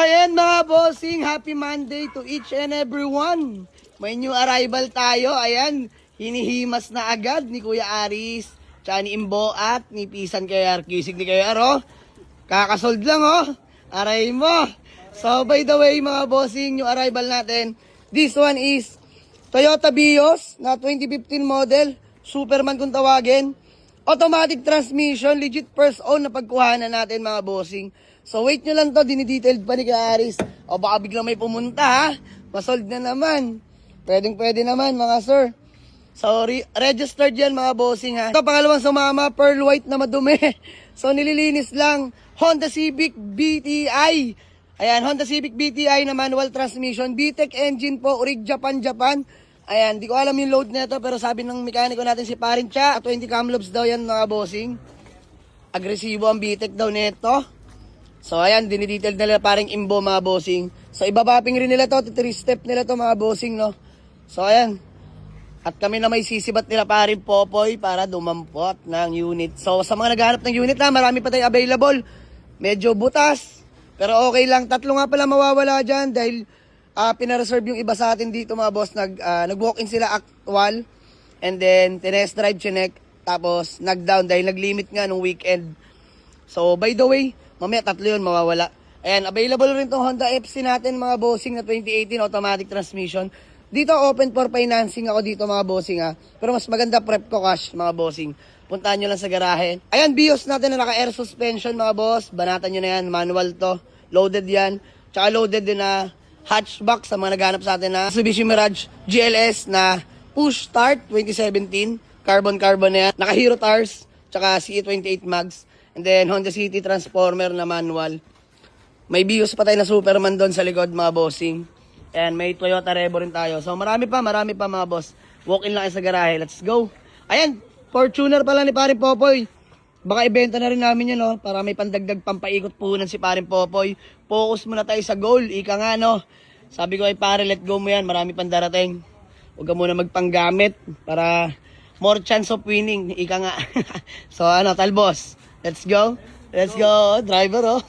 Ayan mga bossing, happy Monday to each and everyone. May new arrival tayo. Ayan, hinihimas na agad ni Kuya Aris, tsaka ni Imbo at ni Pisan kay Kisig ni Kuya Aro. Kakasold lang aray mo. So by the way mga bossing, yung arrival natin, this one is Toyota Vios na 2015 model, Superman kung tawagin. Automatic transmission, legit first own na pagkuhanan natin mga bossing. So wait nyo lang to, dinidetailed pa ni Kuya Aris. O baka biglang may pumunta ha, masold na naman. Pwede naman mga sir. So registered yan mga bossing ha. Ito pangalawang sumama, pearl white na madumi. So nililinis lang, Honda Civic BTI. Ayan, Honda Civic BTI na manual transmission, VTEC engine po, orig Japan. Ayan, di ko alam yung load nito pero sabi ng mekaniko natin si Parincha, 20 camlobs daw yan mga bossing. Agresibo ang VTEC daw nito. So ayan, dinidetail nila parang Imbo mga bossing. So ibabapping rin nila to, 3 step nila to mga bossing no. So ayan. At kami na may sisibat nila parin Popoy para dumampot ng unit. So sa mga naghahanap ng unit na, marami pa tayong available. Medyo butas, pero okay lang. 3 nga pala mawawala dyan dahil pinareserve yung iba sa atin dito mga boss. Nag-walk-in sila actual. And then tinest drive chinek. Tapos nag-down dahil nag-limit nga nung weekend. So by the way, mamaya 3 yun mawawala. Ayan, available rin tong Honda FC natin mga bossing na 2018 automatic transmission. Dito open for financing ako dito mga bossing ha. Pero mas maganda prep ko cash mga bossing. Puntahan nyo lang sa garahe. Ayan, Vios natin na naka-air suspension mga boss. Banatan nyo na yan, manual to. Loaded yan. Tsaka loaded din na hatchback sa mga naghanap sa atin na Mitsubishi Mirage GLS na push start 2017. Carbon na yan. Naka-Hero Tires. Tsaka CE28 Mags. And then Honda City Transformer na manual. May Vios pa tayo na Superman doon sa likod mga bossing. And may Toyota Revo rin tayo. So marami pa mga boss. Walk in lang kayo sa garahe. Let's go. Ayan, Fortuner pala ni Parin Popoy. Baka ibenta na rin namin yun no. Para may pandagdag pampaikot puhunan si Parin Popoy. Focus muna tayo sa goal. Ika nga no. Sabi ko ay pare, let go mo yan. Marami pang darating. Huwag ka muna magpanggamit. Para more chance of winning. Ika nga. So ano, talbos. Let's go. Let's go. Driver